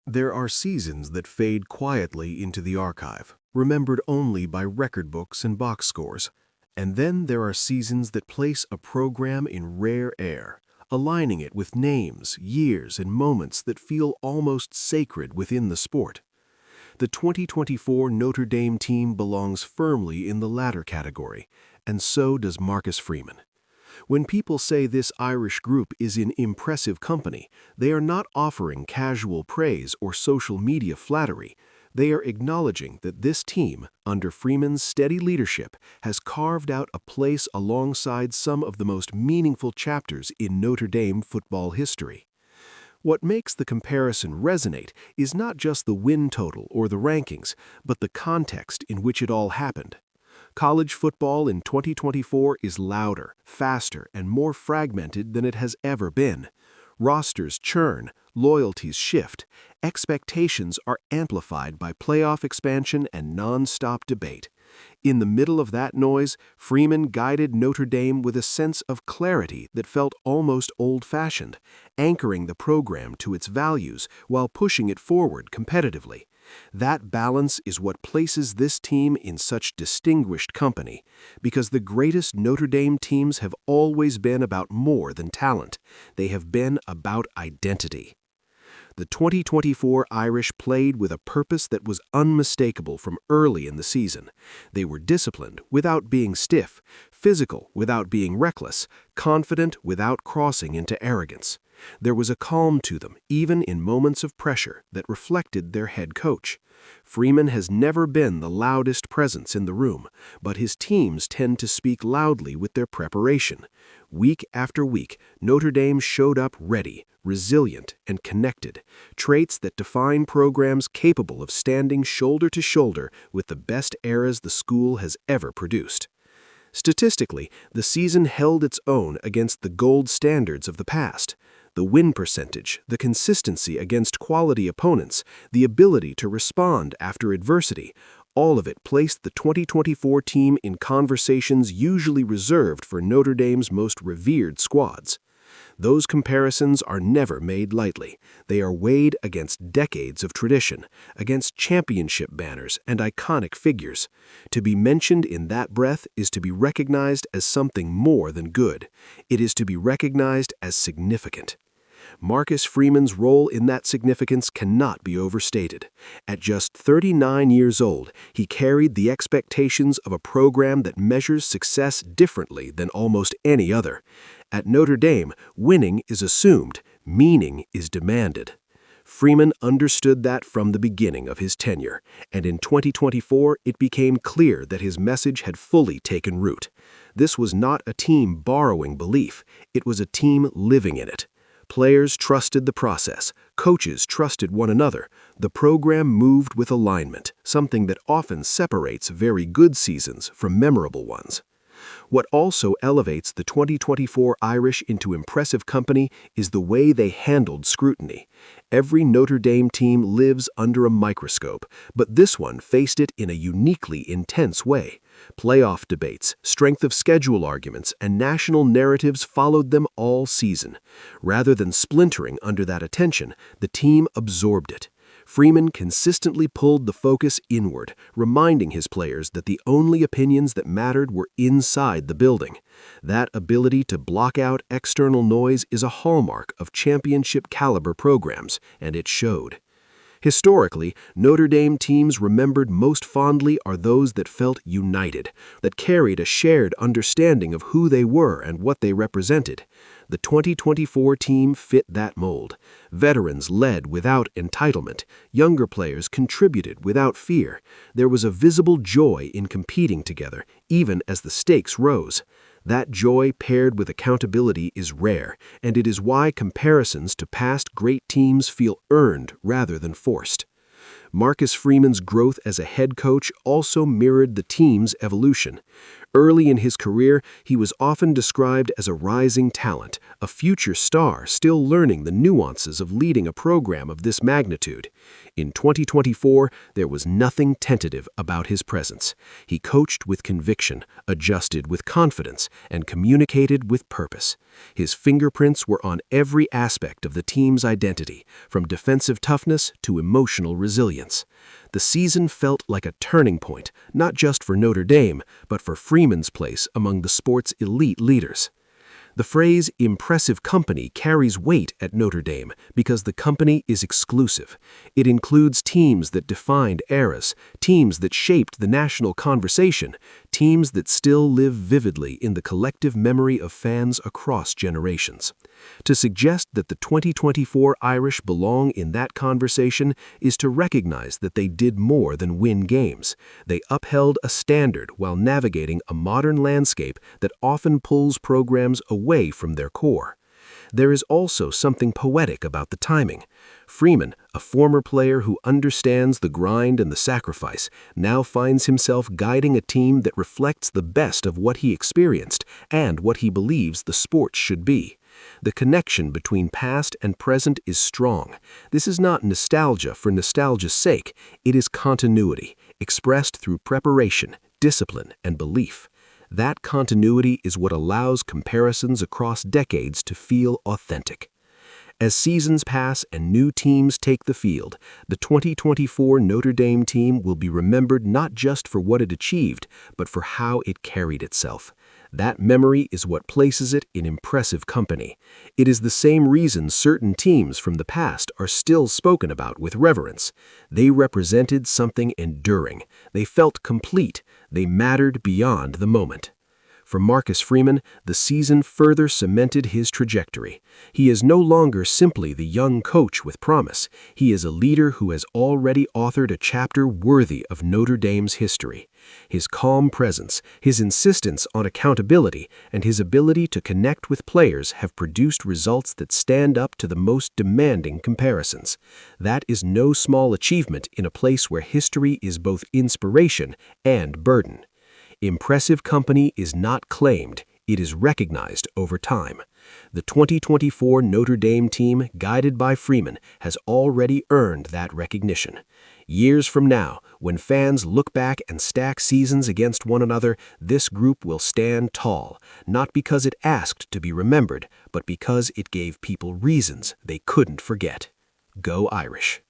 There are seasons that fade quietly into the archive, remembered only by record books and box scores. And then there are seasons that place a program in rare air, aligning it with names, years, and moments that feel almost sacred within the sport. The 2024 Notre Dame team belongs firmly in the latter category, and so does Marcus Freeman. When people say this Irish group is in impressive company, they are not offering casual praise or social media flattery. They are acknowledging that this team, under Freeman's steady leadership, has carved out a place alongside some of the most meaningful chapters in Notre Dame football history. What makes the comparison resonate is not just the win total or the rankings, but the context in which it all happened. College football in 2024 is louder, faster, and more fragmented than it has ever been. Rosters churn, loyalties shift, expectations are amplified by playoff expansion and non-stop debate. In the middle of that noise, Freeman guided Notre Dame with a sense of clarity that felt almost old-fashioned, anchoring the program to its values while pushing it forward competitively. That balance is what places this team in such distinguished company, because the greatest Notre Dame teams have always been about more than talent. They have been about identity. The 2024 Irish played with a purpose that was unmistakable from early in the season. They were disciplined without being stiff, physical without being reckless, confident without crossing into arrogance. There was a calm to them, even in moments of pressure, that reflected their head coach. Freeman has never been the loudest presence in the room, but his teams tend to speak loudly with their preparation. Week after week, Notre Dame showed up ready, resilient, and connected, traits that define programs capable of standing shoulder to shoulder with the best eras the school has ever produced. Statistically, the season held its own against the gold standards of the past. The win percentage, the consistency against quality opponents, the ability to respond after adversity, all of it placed the 2024 team in conversations usually reserved for Notre Dame's most revered squads. Those comparisons are never made lightly. They are weighed against decades of tradition, against championship banners and iconic figures. To be mentioned in that breath is to be recognized as something more than good. It is to be recognized as significant. Marcus Freeman's role in that significance cannot be overstated. At just 39 years old, he carried the expectations of a program that measures success differently than almost any other. At Notre Dame, winning is assumed, meaning is demanded. Freeman understood that from the beginning of his tenure, and in 2024 it became clear that his message had fully taken root. This was not a team borrowing belief, it was a team living in it. Players trusted the process, coaches trusted one another, the program moved with alignment, something that often separates very good seasons from memorable ones. What also elevates the 2024 Irish into impressive company is the way they handled scrutiny. Every Notre Dame team lives under a microscope, but this one faced it in a uniquely intense way. Playoff debates, strength of schedule arguments, and national narratives followed them all season. Rather than splintering under that attention, the team absorbed it. Freeman consistently pulled the focus inward, reminding his players that the only opinions that mattered were inside the building. That ability to block out external noise is a hallmark of championship-caliber programs, and it showed. Historically, Notre Dame teams remembered most fondly are those that felt united, that carried a shared understanding of who they were and what they represented. The 2024 team fit that mold. Veterans led without entitlement. Younger players contributed without fear. There was a visible joy in competing together, even as the stakes rose. That joy paired with accountability is rare, and it is why comparisons to past great teams feel earned rather than forced. Marcus Freeman's growth as a head coach also mirrored the team's evolution. Early in his career, he was often described as a rising talent, a future star still learning the nuances of leading a program of this magnitude. In 2024, there was nothing tentative about his presence. He coached with conviction, adjusted with confidence, and communicated with purpose. His fingerprints were on every aspect of the team's identity, from defensive toughness to emotional resilience. The season felt like a turning point, not just for Notre Dame, but for Freeman's place among the sport's elite leaders. The phrase impressive company carries weight at Notre Dame because the company is exclusive. It includes teams that defined eras, teams that shaped the national conversation, teams that still live vividly in the collective memory of fans across generations. To suggest that the 2024 Irish belong in that conversation is to recognize that they did more than win games. They upheld a standard while navigating a modern landscape that often pulls programs away from their core. There is also something poetic about the timing. Freeman, a former player who understands the grind and the sacrifice, now finds himself guiding a team that reflects the best of what he experienced and what he believes the sport should be. The connection between past and present is strong. This is not nostalgia for nostalgia's sake. It is continuity, expressed through preparation, discipline, and belief. That continuity is what allows comparisons across decades to feel authentic. As seasons pass and new teams take the field, the 2024 Notre Dame team will be remembered not just for what it achieved, but for how it carried itself. That memory is what places it in impressive company. It is the same reason certain teams from the past are still spoken about with reverence. They represented something enduring. They felt complete. They mattered beyond the moment. For Marcus Freeman, the season further cemented his trajectory. He is no longer simply the young coach with promise. He is a leader who has already authored a chapter worthy of Notre Dame's history. His calm presence, his insistence on accountability, and his ability to connect with players have produced results that stand up to the most demanding comparisons. That is no small achievement in a place where history is both inspiration and burden. Impressive company is not claimed, it is recognized over time. The 2024 Notre Dame team, guided by Freeman, has already earned that recognition. Years from now, when fans look back and stack seasons against one another, this group will stand tall, not because it asked to be remembered, but because it gave people reasons they couldn't forget. Go Irish!